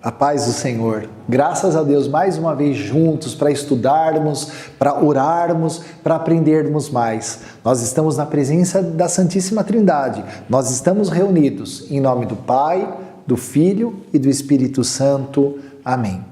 A paz do Senhor. Graças a Deus, mais uma vez juntos para estudarmos, para orarmos, para aprendermos mais. Nós estamos na presença da Santíssima Trindade. Nós estamos reunidos em nome do Pai, do Filho e do Espírito Santo. Amém.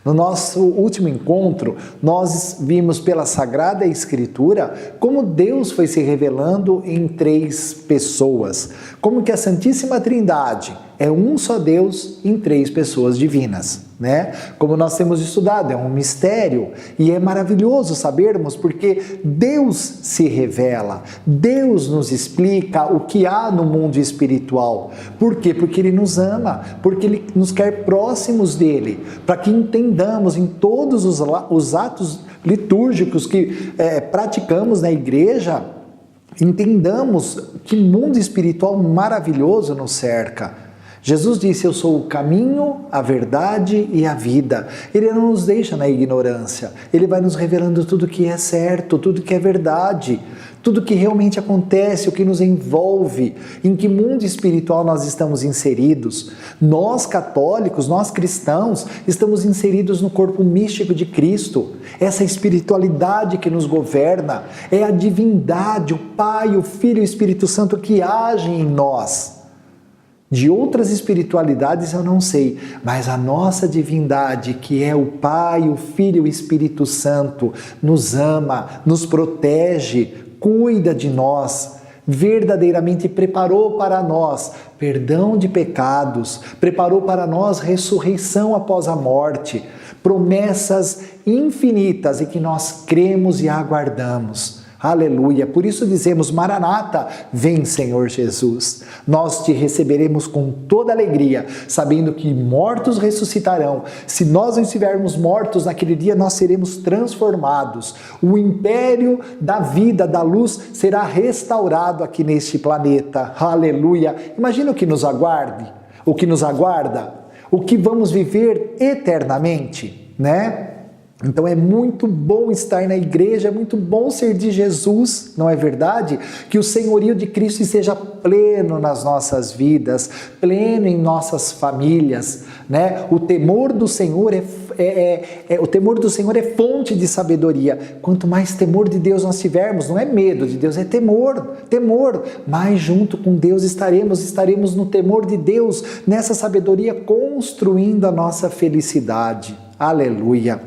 No nosso último encontro, nós vimos pela Sagrada Escritura como Deus foi se revelando em três pessoas. Como que a Santíssima Trindade é um só Deus em três pessoas divinas, né? Como nós temos estudado, é um mistério e é maravilhoso sabermos porque Deus se revela, Deus nos explica o que há no mundo espiritual. Por quê? Porque Ele nos ama, porque Ele nos quer próximos dEle, para que entendamos em todos os atos litúrgicos que praticamos na igreja, entendamos que mundo espiritual maravilhoso nos cerca. Jesus disse, eu sou o caminho, a verdade e a vida. Ele não nos deixa na ignorância. Ele vai nos revelando tudo que é certo, tudo que é verdade, tudo que realmente acontece, o que nos envolve, em que mundo espiritual nós estamos inseridos. Nós católicos, nós cristãos, estamos inseridos no corpo místico de Cristo. Essa espiritualidade que nos governa é a divindade, o Pai, o Filho e o Espírito Santo que agem em nós. De outras espiritualidades eu não sei, mas a nossa divindade, que é o Pai, o Filho e o Espírito Santo, nos ama, nos protege, cuida de nós, verdadeiramente preparou para nós perdão de pecados, preparou para nós ressurreição após a morte, promessas infinitas e que nós cremos e aguardamos. Aleluia! Por isso dizemos, Maranata, vem Senhor Jesus. Nós te receberemos com toda alegria, sabendo que mortos ressuscitarão. Se nós não estivermos mortos naquele dia, nós seremos transformados. O império da vida, da luz, será restaurado aqui neste planeta. Aleluia! Imagina o que nos aguarde, o que nos aguarda, o que vamos viver eternamente, né? Então é muito bom estar na igreja, é muito bom ser de Jesus, não é verdade? Que o senhorio de Cristo esteja pleno nas nossas vidas, pleno em nossas famílias, né? O temor do Senhor o temor do Senhor é fonte de sabedoria. Quanto mais temor de Deus nós tivermos, não é medo de Deus, é temor. Mais junto com Deus estaremos no temor de Deus, nessa sabedoria construindo a nossa felicidade. Aleluia!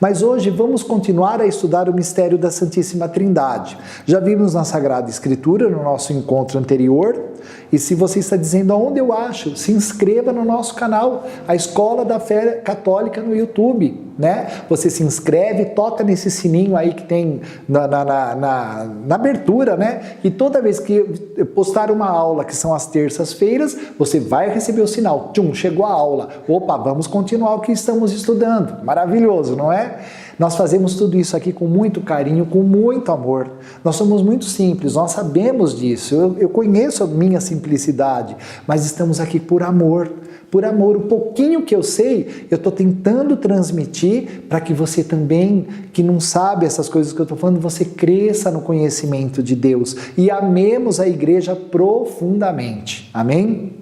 Mas hoje vamos continuar a estudar o mistério da Santíssima Trindade. Já vimos na Sagrada Escritura, no nosso encontro anterior, e se você está dizendo aonde eu acho, se inscreva no nosso canal, a Escola da Fé Católica no YouTube, né? Você se inscreve, toca nesse sininho aí que tem na abertura, né? E toda vez que eu postar uma aula, que são as terças-feiras, você vai receber o sinal. Tchum, chegou a aula. Opa, vamos continuar o que estamos estudando. Maravilhoso, não é? Nós fazemos tudo isso aqui com muito carinho, com muito amor. Nós somos muito simples, nós sabemos disso. Eu conheço a minha simplicidade, mas estamos aqui por amor. Por amor, o pouquinho que eu sei, eu estou tentando transmitir para que você também, que não sabe essas coisas que eu estou falando, você cresça no conhecimento de Deus e amemos a igreja profundamente. Amém?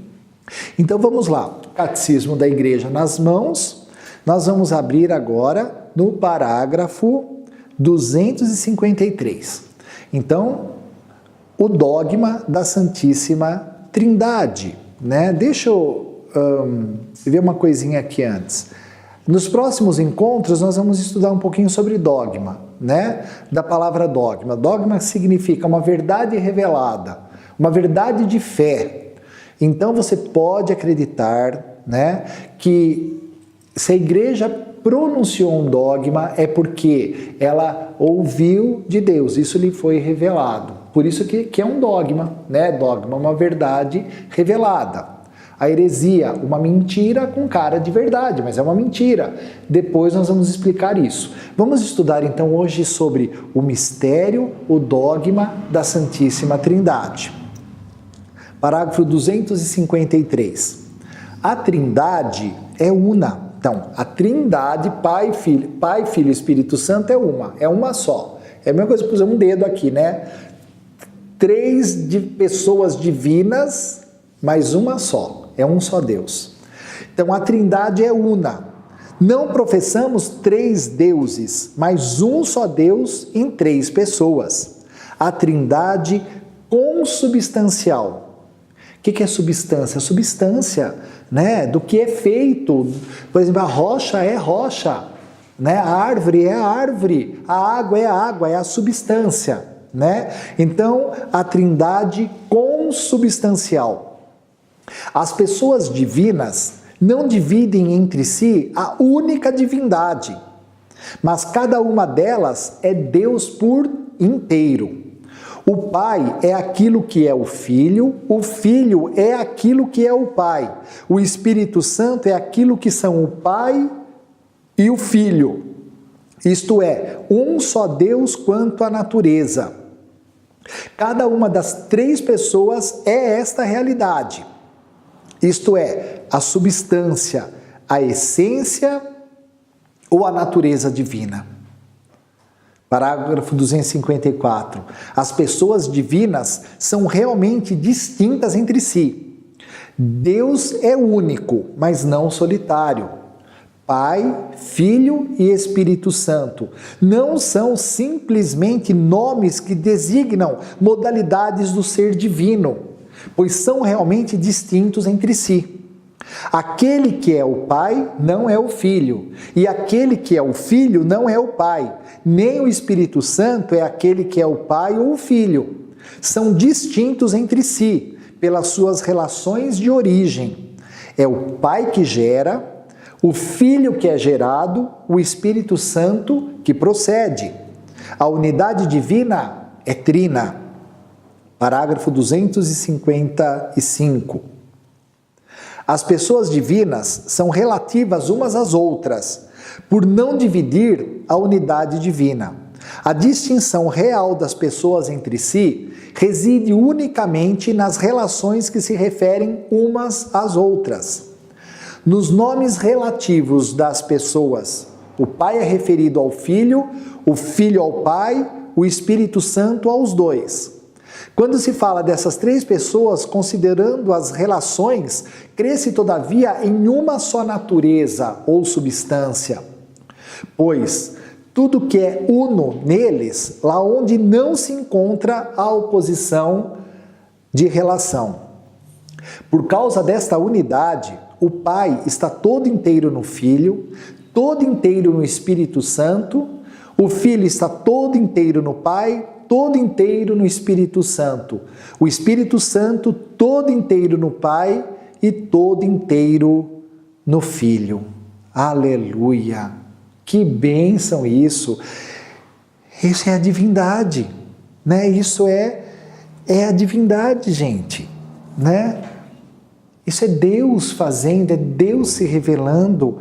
Então vamos lá. Catecismo da Igreja nas mãos. Nós vamos abrir agora no parágrafo 253. Então, o dogma da Santíssima Trindade, né? Deixa eu ver uma coisinha aqui antes. Nos próximos encontros nós vamos estudar um pouquinho sobre dogma, né? Da palavra dogma. Dogma significa uma verdade revelada, uma verdade de fé. Então você pode acreditar, né, que se a igreja pronunciou um dogma é porque ela ouviu de Deus, isso lhe foi revelado. Por isso que é um dogma, né? Dogma, uma verdade revelada. A heresia, uma mentira com cara de verdade, mas é uma mentira. Depois nós vamos explicar isso. Vamos estudar então hoje sobre o mistério, o dogma da Santíssima Trindade. Parágrafo 253. A Trindade é una. Então, a Trindade, Pai, Filho e Espírito Santo é uma só. É a mesma coisa que puser um dedo aqui, né? Três pessoas divinas, mas uma só. É um só Deus. Então a Trindade é una. Não professamos 3 deuses, mas um só Deus em 3 pessoas. A Trindade consubstancial. O que é substância? Substância, né, do que é feito. Por exemplo, a rocha é rocha, né? A árvore é a árvore, a água, é a substância, né? Então, a Trindade consubstancial. As pessoas divinas não dividem entre si a única divindade, mas cada uma delas é Deus por inteiro. O Pai é aquilo que é o Filho é aquilo que é o Pai, o Espírito Santo é aquilo que são o Pai e o Filho. Isto é, um só Deus quanto à natureza. Cada uma das 3 pessoas é esta realidade. Isto é, a substância, a essência ou a natureza divina. Parágrafo 254. As pessoas divinas são realmente distintas entre si. Deus é único, mas não solitário. Pai, Filho e Espírito Santo não são simplesmente nomes que designam modalidades do ser divino, pois são realmente distintos entre si. Aquele que é o Pai não é o Filho, e aquele que é o Filho não é o Pai, nem o Espírito Santo é aquele que é o Pai ou o Filho. São distintos entre si, pelas suas relações de origem. É o Pai que gera, o Filho que é gerado, o Espírito Santo que procede. A unidade divina é trina. Parágrafo 255. As pessoas divinas são relativas umas às outras, por não dividir a unidade divina. A distinção real das pessoas entre si reside unicamente nas relações que se referem umas às outras. Nos nomes relativos das pessoas, o Pai é referido ao Filho, o Filho ao Pai, o Espírito Santo aos dois. Quando se fala dessas 3 pessoas, considerando as relações, crê-se todavia em uma só natureza ou substância, pois tudo que é uno neles, lá onde não se encontra a oposição de relação. Por causa desta unidade, o Pai está todo inteiro no Filho, todo inteiro no Espírito Santo, o Filho está todo inteiro no Pai, todo inteiro no Espírito Santo. O Espírito Santo todo inteiro no Pai e todo inteiro no Filho. Aleluia! Que bênção isso! Isso é a divindade, né? Isso é a divindade, gente, né? Isso é Deus fazendo, é Deus se revelando.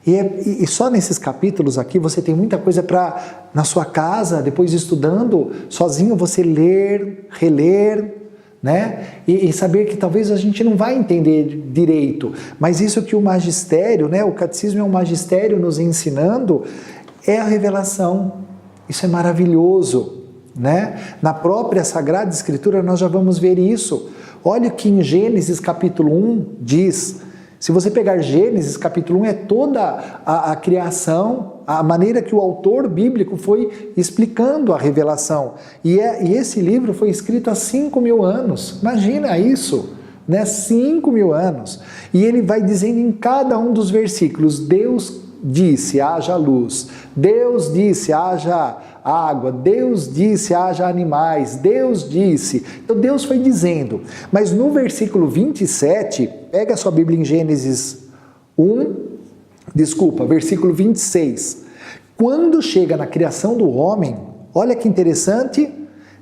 E só nesses capítulos aqui você tem muita coisa para, na sua casa, depois estudando, sozinho você ler, reler, né? E saber que talvez a gente não vai entender direito, mas isso que o magistério, né? O catecismo é um magistério nos ensinando, é a revelação. Isso é maravilhoso, né? Na própria Sagrada Escritura nós já vamos ver isso. Olha que em Gênesis capítulo 1 diz... Se você pegar Gênesis, capítulo 1, é toda a criação, a maneira que o autor bíblico foi explicando a revelação. E esse livro foi escrito há 5.000 anos. Imagina isso, né? 5.000 anos. E ele vai dizendo em cada um dos versículos, Deus disse, haja luz. Deus disse, haja água. Deus disse, haja animais. Deus disse. Então Deus foi dizendo. Mas no versículo 27, pega a sua Bíblia em Gênesis versículo 26. Quando chega na criação do homem, olha que interessante,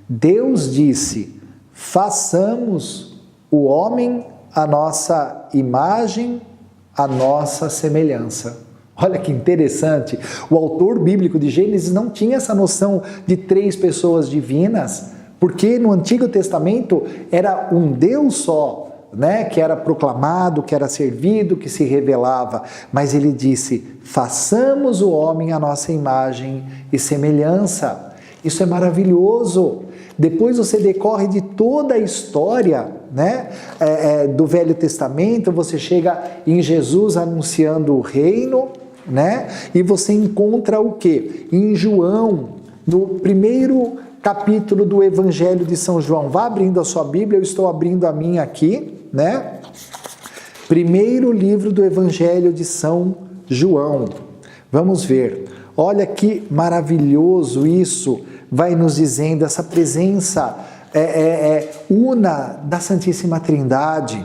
Deus disse, façamos o homem à nossa imagem, à nossa semelhança. Olha que interessante, o autor bíblico de Gênesis não tinha essa noção de 3 pessoas divinas, porque no Antigo Testamento era um Deus só, né, que era proclamado, que era servido, que se revelava, mas ele disse, façamos o homem à nossa imagem e semelhança. Isso é maravilhoso, Depois você decorre de toda a história, né, do Velho Testamento, você chega em Jesus anunciando o reino, né, e você encontra o quê? Em João, no primeiro capítulo do Evangelho de São João. Vá abrindo a sua Bíblia, eu estou abrindo a minha aqui, né? Primeiro livro do Evangelho de São João. Vamos ver. Olha que maravilhoso isso, vai nos dizendo, essa presença una da Santíssima Trindade.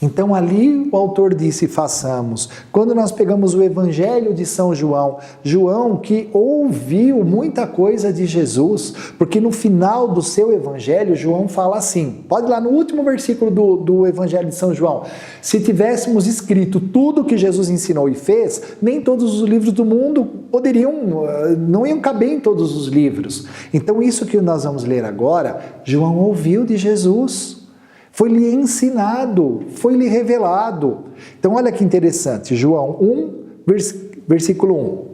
Então ali o autor disse, façamos. Quando nós pegamos o Evangelho de São João, João que ouviu muita coisa de Jesus, porque no final do seu Evangelho, João fala assim, pode ir lá no último versículo do Evangelho de São João, se tivéssemos escrito tudo que Jesus ensinou e fez, nem todos os livros do mundo não iam caber em todos os livros. Então isso que nós vamos ler agora, João ouviu de Jesus, foi-lhe ensinado, foi-lhe revelado. Então olha que interessante, João 1, versículo 1.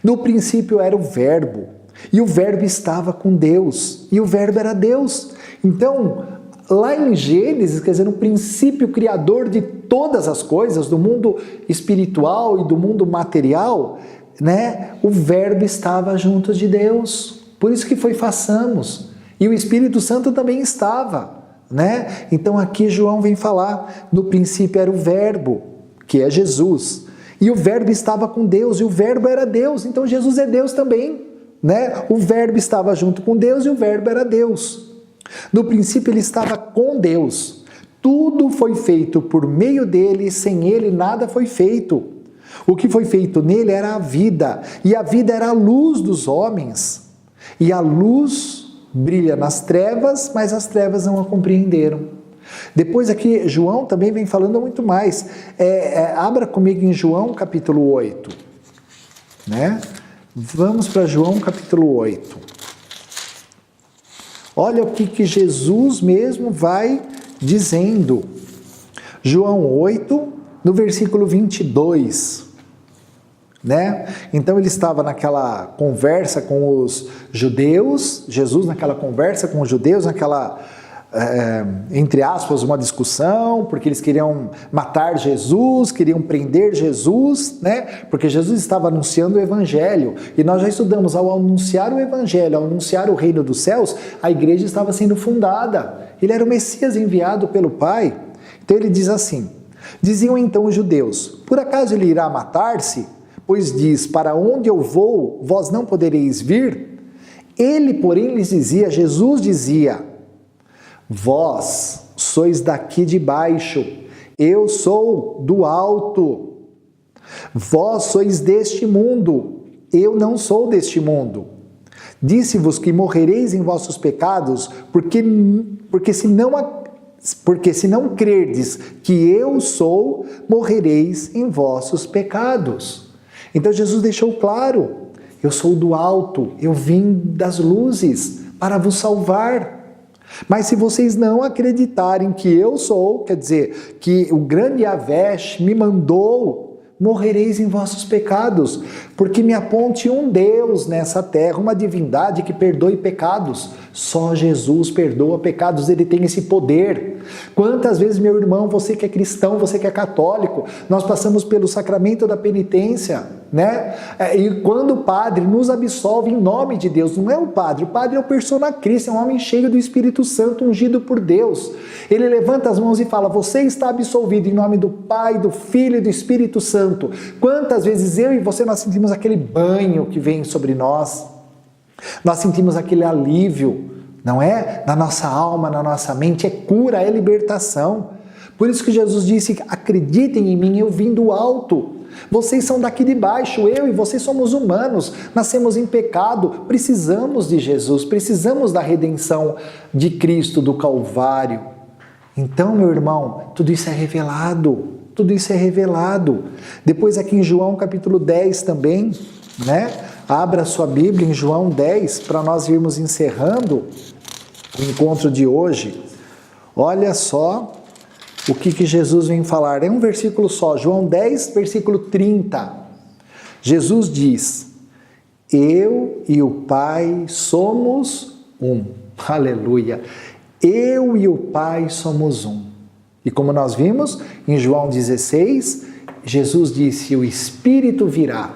No princípio era o Verbo, e o Verbo estava com Deus, e o Verbo era Deus. Então, lá em Gênesis, quer dizer, no princípio criador de todas as coisas, do mundo espiritual e do mundo material, né, o Verbo estava junto de Deus. Por isso que foi façamos. E o Espírito Santo também estava. Né? Então aqui João vem falar, no princípio era o Verbo, que é Jesus, e o Verbo estava com Deus, e o Verbo era Deus, então Jesus é Deus também, né? O Verbo estava junto com Deus e o Verbo era Deus. No princípio ele estava com Deus, tudo foi feito por meio dele, e sem ele nada foi feito. O que foi feito nele era a vida, e a vida era a luz dos homens, e a luz brilha nas trevas, mas as trevas não a compreenderam. Depois aqui, João também vem falando muito mais. Abra comigo em João capítulo 8. Né? Vamos para João capítulo 8. Olha o que Jesus mesmo vai dizendo. João 8, no versículo 22. Né? Então ele estava naquela conversa com os judeus, Jesus naquela conversa com os judeus, naquela, entre aspas, uma discussão, porque eles queriam matar Jesus, queriam prender Jesus, né? Porque Jesus estava anunciando o Evangelho, e nós já estudamos, ao anunciar o Evangelho, ao anunciar o reino dos céus, a igreja estava sendo fundada, ele era o Messias enviado pelo Pai. Então ele diz assim, diziam então os judeus, por acaso ele irá matar-se? Pois diz, para onde eu vou, vós não podereis vir? Ele, porém, lhes dizia, Jesus dizia, vós sois daqui de baixo, eu sou do alto. Vós sois deste mundo, eu não sou deste mundo. Disse-vos que morrereis em vossos pecados, porque se não crerdes que eu sou, morrereis em vossos pecados. Então Jesus deixou claro, eu sou do alto, eu vim das luzes para vos salvar. Mas se vocês não acreditarem que eu sou, quer dizer, que o grande Yahvé me mandou, morrereis em vossos pecados, porque me aponte um Deus nessa terra, uma divindade que perdoe pecados. Só Jesus perdoa pecados, ele tem esse poder. Quantas vezes, meu irmão, você que é cristão, você que é católico, nós passamos pelo sacramento da penitência, né? E quando o padre nos absolve em nome de Deus, não é o padre é o persona Christi, é um homem cheio do Espírito Santo, ungido por Deus. Ele levanta as mãos e fala, você está absolvido em nome do Pai, do Filho e do Espírito Santo. Quantas vezes eu e você, nós sentimos aquele banho que vem sobre nós, nós sentimos aquele alívio, não é? Na nossa alma, na nossa mente, é cura, é libertação. Por isso que Jesus disse, acreditem em mim, eu vim do alto. Vocês são daqui de baixo, eu e vocês somos humanos, nascemos em pecado, precisamos de Jesus, precisamos da redenção de Cristo, do Calvário. Então, meu irmão, tudo isso é revelado, tudo isso é revelado. Depois aqui em João capítulo 10 também, né? Abra sua Bíblia em João 10, para nós irmos encerrando o encontro de hoje. Olha só o que Jesus vem falar. É um versículo só, João 10, versículo 30. Jesus diz, eu e o Pai somos um. Aleluia! Eu e o Pai somos um. E como nós vimos em João 16, Jesus disse, o Espírito virá.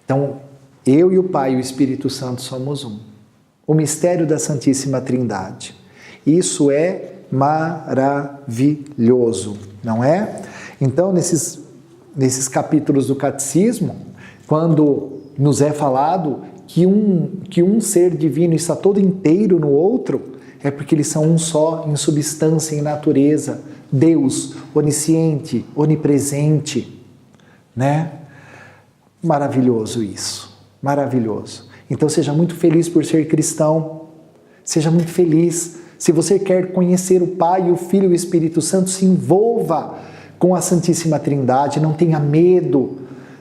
Então, eu e o Pai e o Espírito Santo somos um. O mistério da Santíssima Trindade. Isso é maravilhoso, não é? Então, nesses capítulos do Catecismo, quando nos é falado que um ser divino está todo inteiro no outro, é porque eles são um só em substância, em natureza. Deus, onisciente, onipresente, né? Maravilhoso isso, maravilhoso. Então seja muito feliz por ser cristão, seja muito feliz. Se você quer conhecer o Pai, o Filho e o Espírito Santo, se envolva com a Santíssima Trindade, não tenha medo.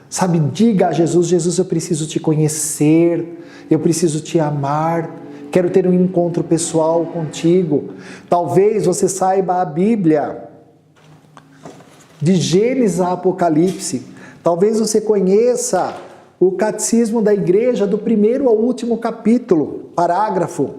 Sabe, diga a Jesus, Jesus, eu preciso te conhecer, eu preciso te amar, quero ter um encontro pessoal contigo. Talvez você saiba a Bíblia, de Gênesis a Apocalipse. Talvez você conheça o Catecismo da Igreja, do primeiro ao último capítulo, parágrafo.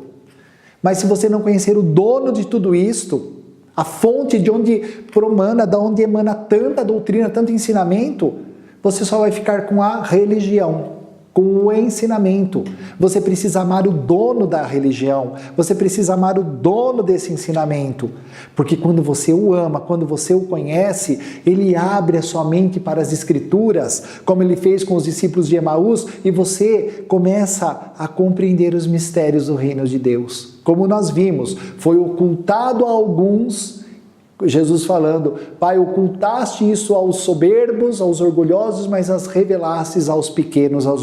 Mas se você não conhecer o dono de tudo isto, a fonte de onde promana, da onde emana tanta doutrina, tanto ensinamento, você só vai ficar com a religião, com o ensinamento. Você precisa amar o dono da religião, você precisa amar o dono desse ensinamento, porque quando você o ama, quando você o conhece, ele abre a sua mente para as Escrituras, como ele fez com os discípulos de Emaús, e você começa a compreender os mistérios do reino de Deus. Como nós vimos, foi ocultado a alguns, Jesus falando, Pai, ocultaste isso aos soberbos, aos orgulhosos, mas as revelastes aos pequenos, aos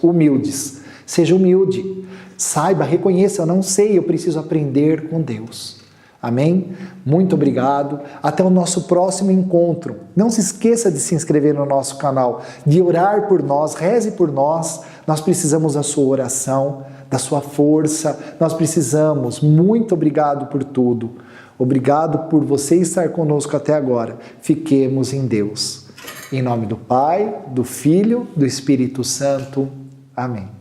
humildes. Seja humilde, saiba, reconheça, eu não sei, eu preciso aprender com Deus. Amém? Muito obrigado. Até o nosso próximo encontro. Não se esqueça de se inscrever no nosso canal, de orar por nós, reze por nós. Nós precisamos da sua oração, da sua força. Nós precisamos. Muito obrigado por tudo. Obrigado por você estar conosco até agora. Fiquemos em Deus. Em nome do Pai, do Filho, do Espírito Santo. Amém.